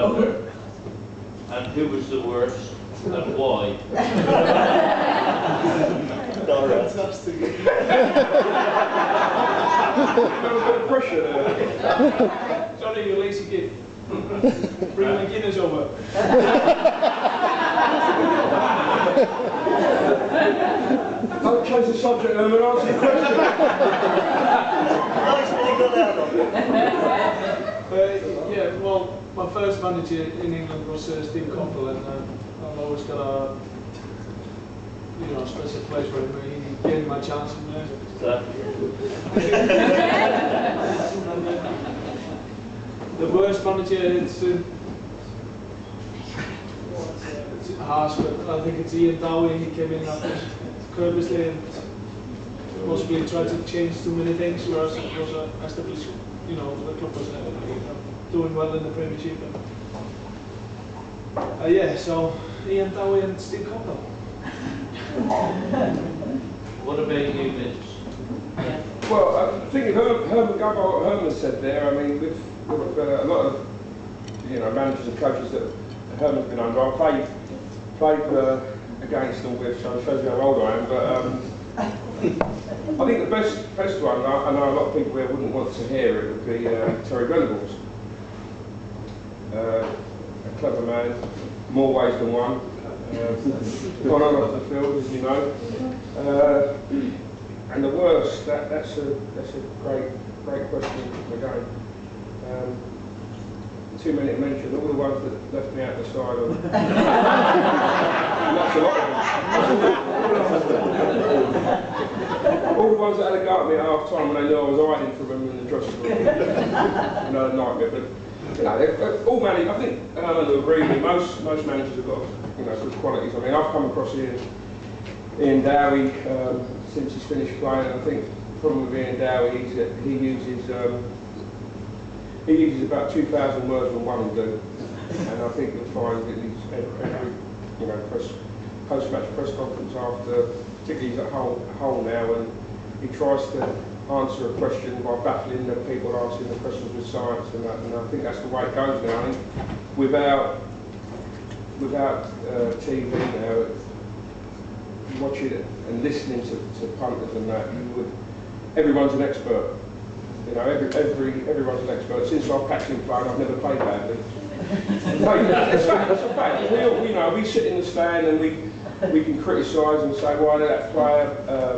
ever? And who was the worst and why? Fantastic. A bit of pressure there. Johnny, you lazy git. Bring my Guinness over. Don't change the subject, Herman. Answer the question. Nicely got out of it. Yeah, well, my first manager in England was Steve Coppell, and I've always got a special place for him. He gave me my chance in there. The worst manager, it's harsh, but I think it's Ian Dowie. He came in after Kirbysley and possibly tried to change too many things, whereas it was established, the club was doing well in the Premiership. Yeah, so Ian Dowie and Steve Coppell. What about you, Mitch? Well, I think Herman, going by what Herman said there, I mean, with a lot of managers and coaches that Herman's been under, I played against them with, so it shows you how old I am. But I think the best one, I know a lot of people here wouldn't want to hear it, would be Terry Venables. A clever man, more ways than one. Gone on off the field, as you know. And the worst, that's a great question again. Too many to mention, all the ones that left me out the side of that's a lot of them. All the ones that had a go at me at half time when they knew I was hiding from them in the dressing room. Another nightmare, but they're all managers. I think Herman will agree with me, most managers have got good qualities. I mean, I've come across Ian Dowie since he's finished playing, and I think the problem with Ian Dowie is that he uses about 2,000 words when one will do, and I think you'll find that he's every post-match press conference after, particularly he's at Hull now, and he tries to answer a question by baffling the people asking the questions with science and that, and I think that's the way it goes now. I think without TV now, watching it and listening to punters and that, everyone's an expert. Everyone's an expert. Since I've catched him playing, I've never played badly. That's a fact. We sit in the stand and we can criticise and say, why did that player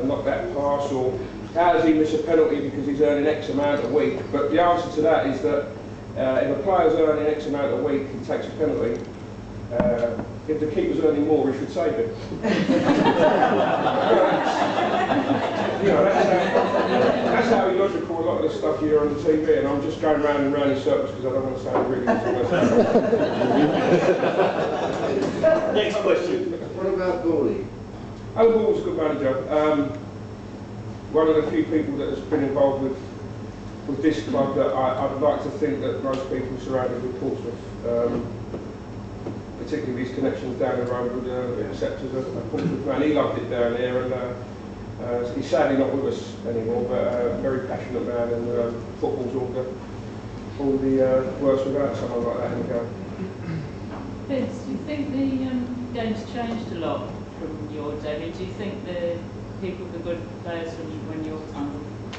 knock that pass, or how does he miss a penalty because he's earning X amount a week? But the answer to that is that if a player's earning X amount a week and takes a penalty, if the keeper's earning more, he should save it. That's how illogical a lot of the stuff you hear on the TV, and I'm just going round and round in circles because I don't want to sound really Next question. What about Gourley? Alan Ball's a good manager. One of the few people that has been involved with this club that I'd like to think that most people surrounded with Portsmouth, particularly his connections down the road, would accept as a Portsmouth man. He loved it down there, and he's sadly not with us anymore, but a very passionate man, and football's all the worse without someone like that in the game. Vince, do you think the game's changed a lot from your day? I mean, do you think the good players from when your time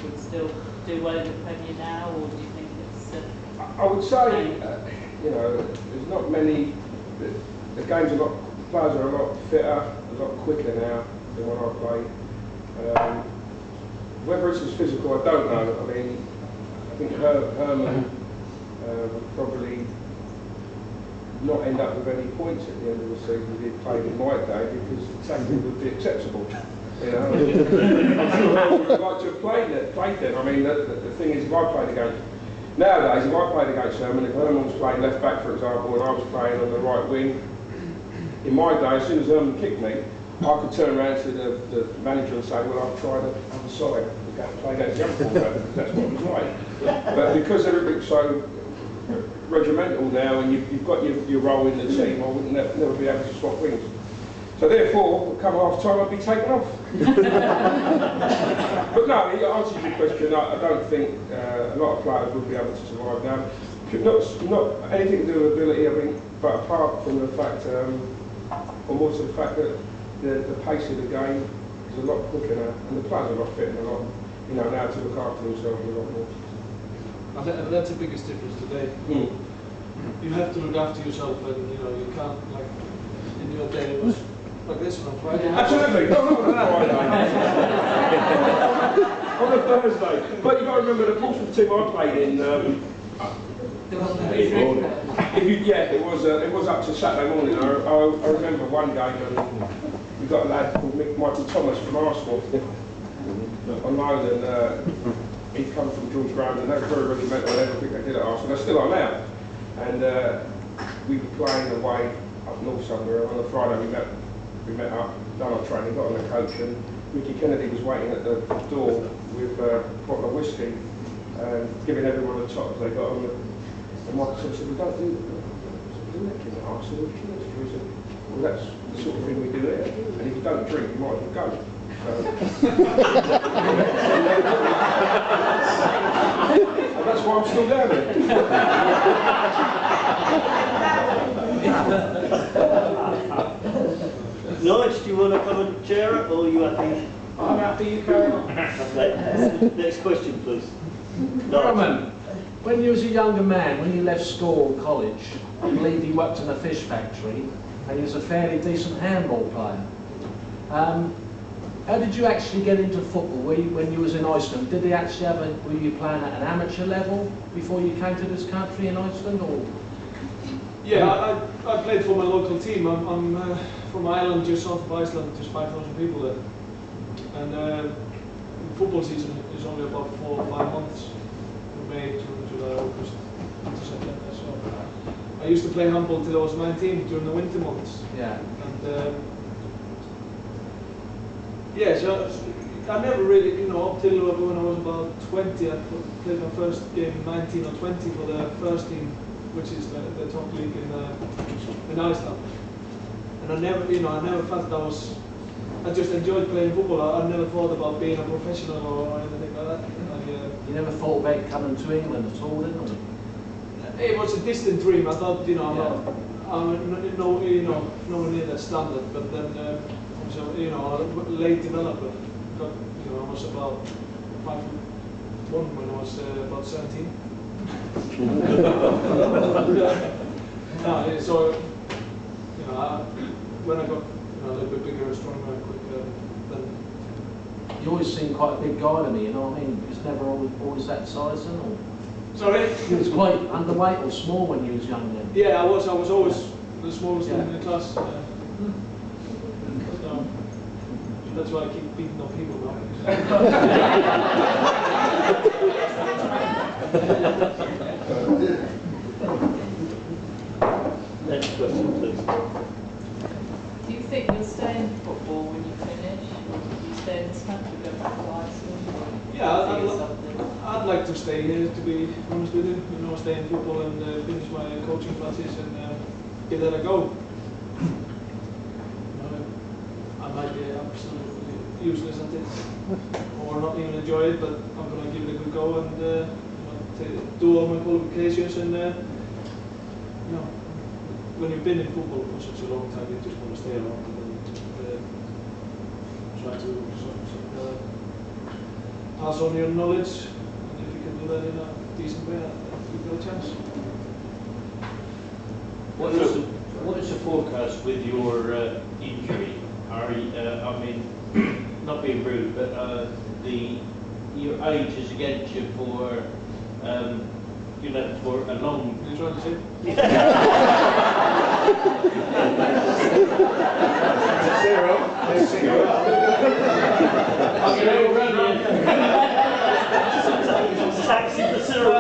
would still do well in the Premier now, or do you think it's... I would say, there's not many... The game's a lot... Players are a lot fitter, a lot quicker now than when I played. Whether it's as physical, I don't know. I mean, I think Herman would probably not end up with any points at the end of the season if he'd played in my day, because tackling would be acceptable. I'm sure Herman would like to have played then. I mean, the thing is, if I played against... Nowadays, if I played against Herman, if Herman was playing left back, for example, and I was playing on the right wing, in my day, as soon as Herman kicked me, I could turn around to the manager and say, well, I've tried the other side, play against the other fullback, because that's what it was like. But because everything's so regimental now, and you've got your role in the team, I would never be able to swap wings. So therefore, come half time, I'd be taken off. But no, it answers your question. I don't think a lot of players would be able to survive now, Not anything to do with ability, I mean, but apart from the fact, or more to the fact that the pace of the game is a lot quicker now, and the players are a lot fitter, a lot, you know, now to look after themselves a lot more. And that's the biggest difference today. You have to look after yourself, and you know you can't, like in your day it was like this on Friday. Absolutely, no, on Friday. On a Thursday. But you've got to remember the Portsmouth team I played in. It was up to Saturday morning. I remember one game, and we got a lad called Michael Thomas from Arsenal on loan, and he'd come from George Graham, and they were very regimental and everything they did at Arsenal. They still are now. And we were playing away up north somewhere. On a Friday we met up, done our training, got on the coach, and Ricky Kennedy was waiting at the door with a bottle of whiskey, giving everyone a top as they got on. And Michael said, "We don't do that in Arsenal, we drink." He said, "Well, that's the sort of thing we do here, and if you don't drink, you might as well go." And that's why I'm still down there. Nige, do you want to come and chair it, or are you happy? I'm happy, you carry on. Okay. Next question, please. Herman, when you was a younger man, when you left school or college, I believe you worked in a fish factory, and you was a fairly decent handball player. How did you actually get into football? When you was in Iceland, did they actually were you playing at an amateur level before you came to this country in Iceland, or? Yeah, I played for my local team. I'm from Ireland, just south of Iceland, just 5,000 people there. And the football season is only about 4 or 5 months, from May to July, August, to September. So I used to play handball till I was 19 during the winter months. Yeah. And yeah, so I never really, you know, up till when I was about 20, I played my first game 19 or 20 for the first team, which is the top league in Iceland. And I never felt that I just enjoyed playing football. I never thought about being a professional or anything like that. You never thought about coming to England at all, didn't you? It was a distant dream. I thought, you know, I'm nowhere near that standard. But then, so, you know, a late developer. Got, you know, I was about 5'1" when I was about 17. So, you know, when I got a little bit bigger and stronger and quicker, then... You always seemed quite a big guy to me, you know what I mean? You was never always that size, then, or? Sorry? You was quite underweight or small when you was young then? Yeah, I was always the smallest in the class. That's why I keep beating up people now. Next question, please. Do you think you'll stay in football when you finish, or will you stay in this country, go back to Iceland? Yeah, I'd like to stay here, to be honest with you. You know, stay in football and finish my coaching classes and give that a go. I might be absolutely useless at it, or not even enjoy it, but I'm going to give it a good go and do all my qualifications. And you know, when you've been in football for such a long time, you just want to stay around and try to pass on your knowledge. And if you can do that in a decent way, you've got a chance. What is the forecast with your injury? I mean, not being rude, but your age is against you for for a long. Are you trying to say? Zero. Taxi for zero.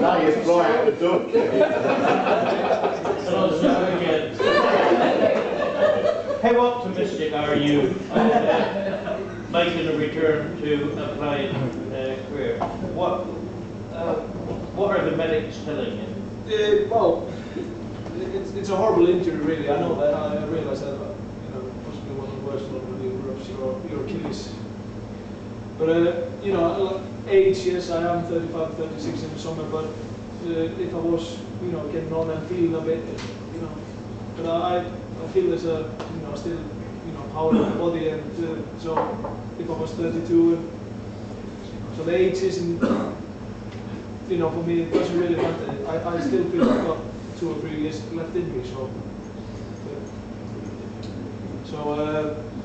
Now you fly out the door. How optimistic are you making a return to a playing career? What are the medics telling you? Well, it's a horrible injury, really. I know that. I realise that. You know, possibly one of the worst one when you rupture your Achilles. But you know, age, yes, I am 35, 36 in the summer, but if I was, you know, getting on and feeling a bit, you know, but I feel there's a, you know, still, you know, power in the body, and so if I was 32, and so the age isn't, you know, for me it doesn't really matter. I still feel I've got 2 or 3 years left in me, so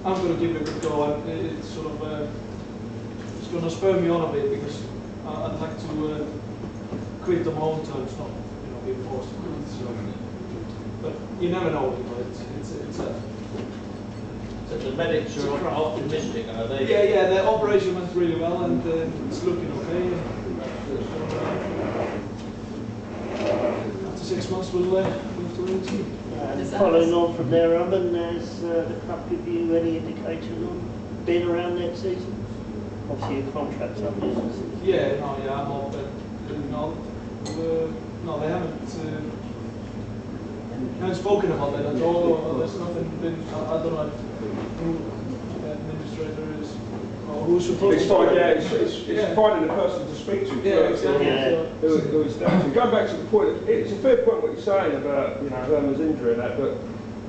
I'm going to give it a good go, and it's sort of it's going to spur me on a bit, because I'd like to quit on my own terms, not, you know, be forced to quit. So, but you never know, you know. So the medics are optimistic, are they? Yeah, the operation went really well, and it's looking okay. After 6 months, we'll have to wait and see. And following on from there, Herman, has the club give you any indication on being around next season? Obviously your contract's up next season. Yeah, no, yeah, I'm all, but no, they haven't spoken about that at all. Or there's nothing been. I don't know who the administrator is or who's supposed It's to. fine, yeah, it's finding a person to speak to. Yeah, exactly. Yeah. So, Who is down to. Going back to the point, it's a fair point what you're saying about, you know, Herman's injury and that, but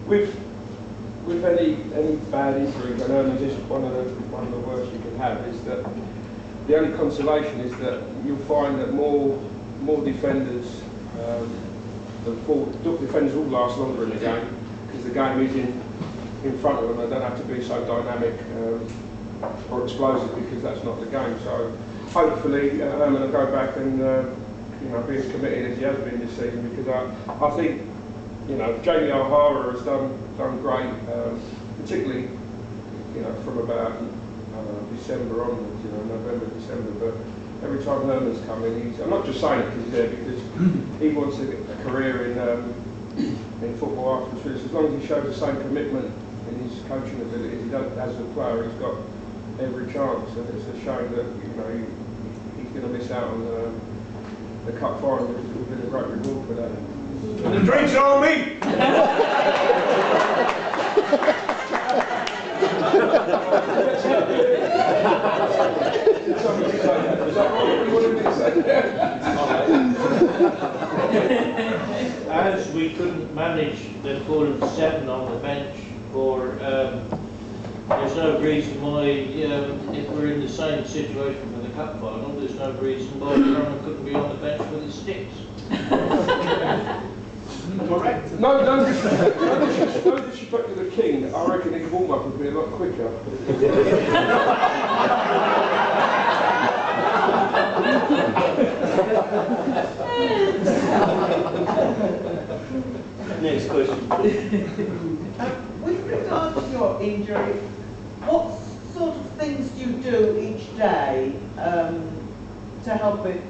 with any bad injury, and Herman's is one of the worst you can have, is that the only consolation is that you'll find that more defenders, defenders will last longer in the game, because the game is in front of them. They don't have to be so dynamic or explosive, because that's not the game. So hopefully Herman will go back and you know, be as committed as he has been this season, because I think, you know, Jamie O'Hara has done great, particularly, you know, from about December onwards, you know, November, December. But every time Herman's come in, I'm not just saying it because he's there, because he wants a career in football afterwards. As long as he shows the same commitment in his coaching abilities he does as a player, he's got every chance. And it's a shame that, you know, he's going to miss out on the cup final, because it would have been a great reward for that. The drinks are on me! As we couldn't manage the full 7 on the bench, there's no reason why, if we're in the same situation for the cup final, there's no reason why Herman couldn't be on the bench with his sticks. correct. No disrespect to the king. I reckon his warm-up would be a lot quicker. Next question. With regard to your injury, what sort of things do you do each day to help it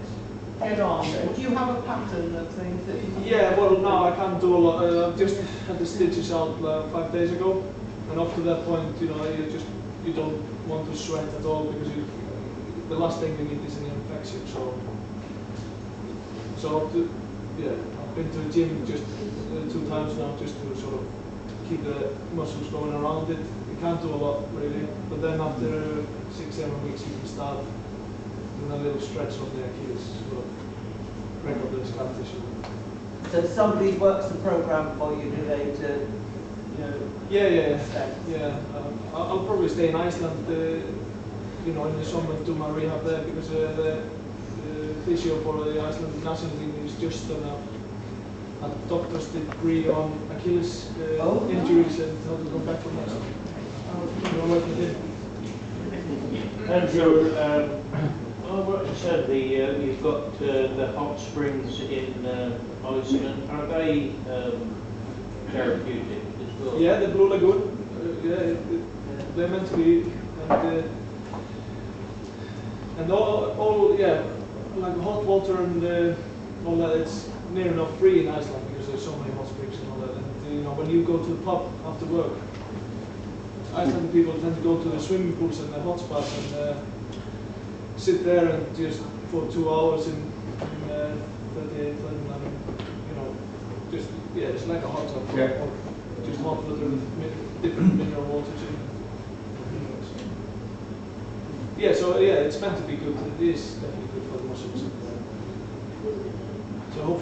get on? Do you have a pattern of things that you do? Yeah, well, now I can't do a lot. I've just had the stitches out 5 days ago, and up to that point, you know, you don't want to sweat at all, because the last thing you need is an infection. So yeah, I've been to the gym just 2 times now, just to sort of keep the muscles going around it. You can't do a lot really, but then after 6-7 weeks, you can start doing a little stretch on the Achilles, sort of break up the scar tissue. So somebody works the program for you, do they, to, you know? Yeah. I'll probably stay in Iceland, you know, in the summer and do my rehab there, because the physio for the Iceland national team is just done a doctor's degree on Achilles injuries and how to come back from that. So I'm working with him. And what you said, you've got the hot springs in Iceland. Are they therapeutic as well? Yeah, the Blue Lagoon. They're meant to be, and all like hot water and all that. It's near enough free in Iceland, because there's so many hot springs and all that. And you know, when you go to the pub after work, Icelandic people tend to go to the swimming pools and the hot spots and sit there and just for 2 hours in 38, 39, you know, just it's like a hot tub. Yeah. Just hot water with different mineral waters in. Yeah, so yeah, it's meant to be good. It is definitely good for the muscles. And,